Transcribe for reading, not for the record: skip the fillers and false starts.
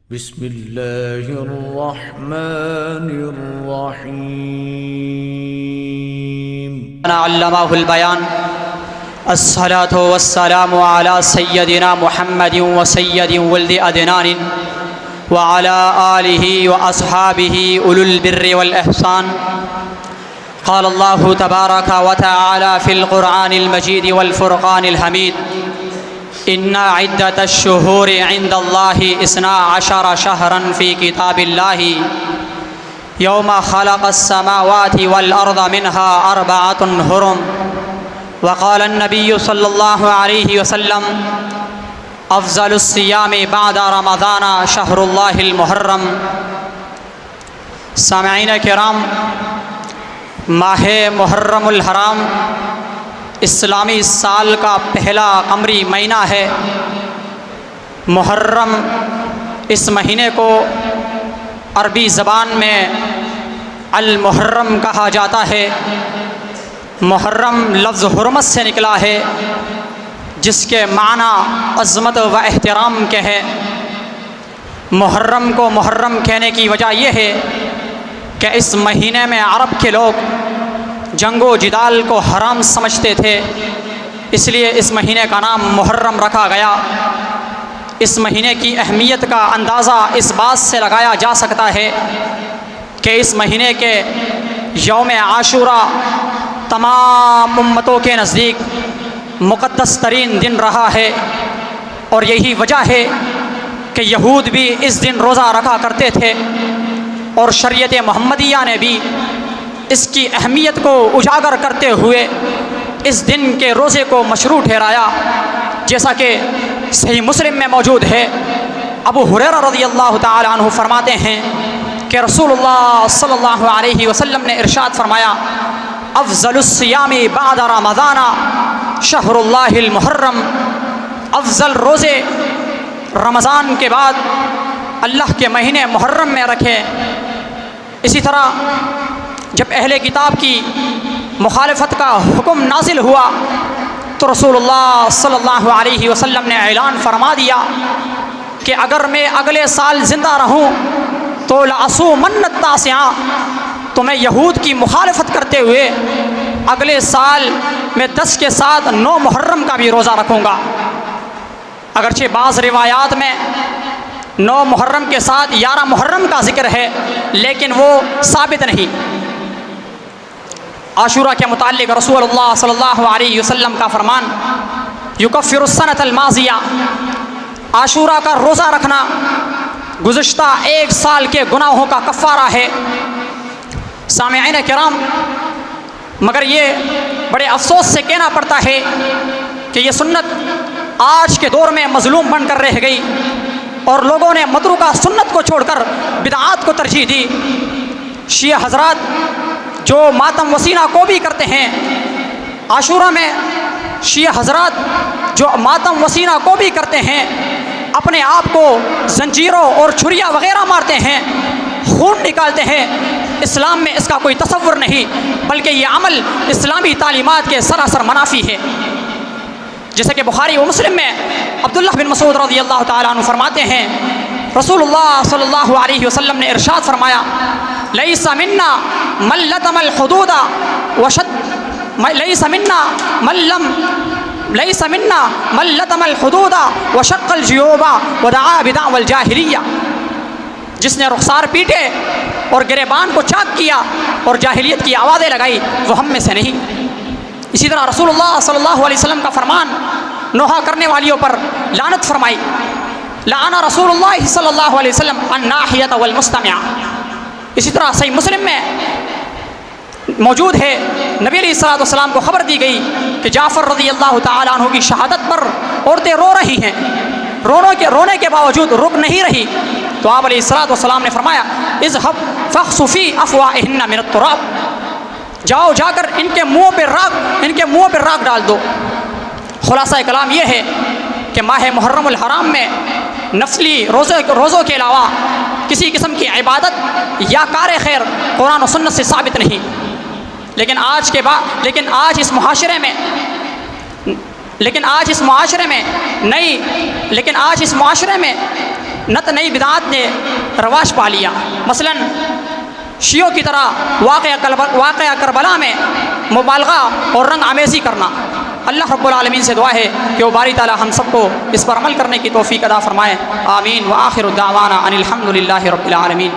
بسم اللہ الرحمن الرحیم علمہ البیان الصلاة والسلام على سیدنا محمد وسید ولد عدنان وعلى آلہ واصحابہ اولو البر والاحسان قال اللہ تبارک وتعالی فی القرآن المجید والفرقان الحمید ان عدت الشہور عند اللہ 12 شہرا فی کتاب اللہ یوم خلق السماوات والارض منها 4 حرم وقال النبی صلی اللہ علیہ وسلم افضل الصیام بعد رمضان شہر اللہ المحرم۔ سامعین کرام، ماہ محرم الحرام اسلامی سال کا پہلا قمری مہینہ ہے۔ محرم اس مہینے کو عربی زبان میں المحرم کہا جاتا ہے۔ محرم لفظ حرمت سے نکلا ہے، جس کے معنی عظمت و احترام کے ہے۔ محرم کو محرم کہنے کی وجہ یہ ہے کہ اس مہینے میں عرب کے لوگ جنگ و جدال کو حرام سمجھتے تھے، اس لیے اس مہینے کا نام محرم رکھا گیا۔ اس مہینے کی اہمیت کا اندازہ اس بات سے لگایا جا سکتا ہے کہ اس مہینے کے یوم عاشوراء تمام امتوں کے نزدیک مقدس ترین دن رہا ہے، اور یہی وجہ ہے کہ یہود بھی اس دن روزہ رکھا کرتے تھے، اور شریعت محمدیہ نے بھی اس کی اہمیت کو اجاگر کرتے ہوئے اس دن کے روزے کو مشروع ٹھہرایا، جیسا کہ صحیح مسلم میں موجود ہے۔ ابو ہریرہ رضی اللہ تعالی عنہ فرماتے ہیں کہ رسول اللہ صلی اللہ علیہ وسلم نے ارشاد فرمایا، افضل الصیام بعد رمضان شہر اللہ المحرم، افضل روزے رمضان کے بعد اللہ کے مہینے محرم میں رکھے۔ اسی طرح جب اہل کتاب کی مخالفت کا حکم نازل ہوا تو رسول اللہ صلی اللہ علیہ وسلم نے اعلان فرما دیا کہ اگر میں اگلے سال زندہ رہوں تو لأصومن التاسع، تو میں یہود کی مخالفت کرتے ہوئے اگلے سال میں 10 کے ساتھ 9 محرم کا بھی روزہ رکھوں گا۔ اگرچہ بعض روایات میں 9 محرم کے ساتھ 11 محرم کا ذکر ہے، لیکن وہ ثابت نہیں۔ عاشورہ کے متعلق رسول اللہ صلی اللہ علیہ وسلم کا فرمان، یکفر السنۃ الماضیہ، عاشورہ کا روزہ رکھنا گزشتہ 1 سال کے گناہوں کا کفارہ ہے۔ سامعین کرام، مگر یہ بڑے افسوس سے کہنا پڑتا ہے کہ یہ سنت آج کے دور میں مظلوم بن کر رہ گئی، اور لوگوں نے متروکہ سنت کو چھوڑ کر بدعات کو ترجیح دی۔ شیعہ حضرات جو ماتم وسینہ کو بھی کرتے ہیں، عاشورہ میں شیعہ حضرات جو ماتم وسینہ کو بھی کرتے ہیں، اپنے آپ کو زنجیروں اور چھریاں وغیرہ مارتے ہیں، خون نکالتے ہیں، اسلام میں اس کا کوئی تصور نہیں، بلکہ یہ عمل اسلامی تعلیمات کے سراسر منافی ہے۔ جیسے کہ بخاری و مسلم میں عبداللہ بن مسعود رضی اللہ تعالیٰ عنہ فرماتے ہیں، رسول اللہ صلی اللہ علیہ وسلم نے ارشاد فرمایا، لیس منا من لطم الحدود وشد لیس منا من لطم الحدود وشق الجیوب ودعا بدعوى الجاہلیہ، جس نے رخسار پیٹے اور گریبان کو چاک کیا اور جاہلیت کی آوازیں لگائی، وہ ہم میں سے نہیں۔ اسی طرح رسول اللہ صلی اللہ علیہ وسلم کا فرمان، نوحہ کرنے والیوں پر لعنت فرمائی، لعن رسول اللہ صلی اللہ علیہ وسلم الناحیۃ والمستمع۔ اسی طرح صحیح مسلم میں موجود ہے، نبی علیہ الصلوۃ والسلام کو خبر دی گئی کہ جعفر رضی اللہ تعالیٰ عنہ کی شہادت پر عورتیں رو رہی ہیں، رونے کے باوجود رک نہیں رہی، تو آپ علیہ الصلوۃ والسلام نے فرمایا، اذهب فاخسف فی افواہہن من التراب، جاؤ جا کر ان کے منہوں پہ راکھ ڈال دو۔ خلاصہ کلام یہ ہے کہ ماہ محرم الحرام میں نفلی روزوں کے علاوہ کسی قسم کی عبادت یا کار خیر قرآن و سنت سے ثابت نہیں، لیکن آج اس معاشرے میں نت نئی بدعات نے رواج پا لیا، مثلاً شیعوں کی طرح واقعہ کربلا میں مبالغہ اور رنگ آمیزی کرنا۔ اللہ رب العالمین سے دعا ہے کہ وہ باری تعالی ہم سب کو اس پر عمل کرنے کی توفیق عطا فرمائے، آمین۔ وآخر دعوانا ان الحمد للہ رب العالمین۔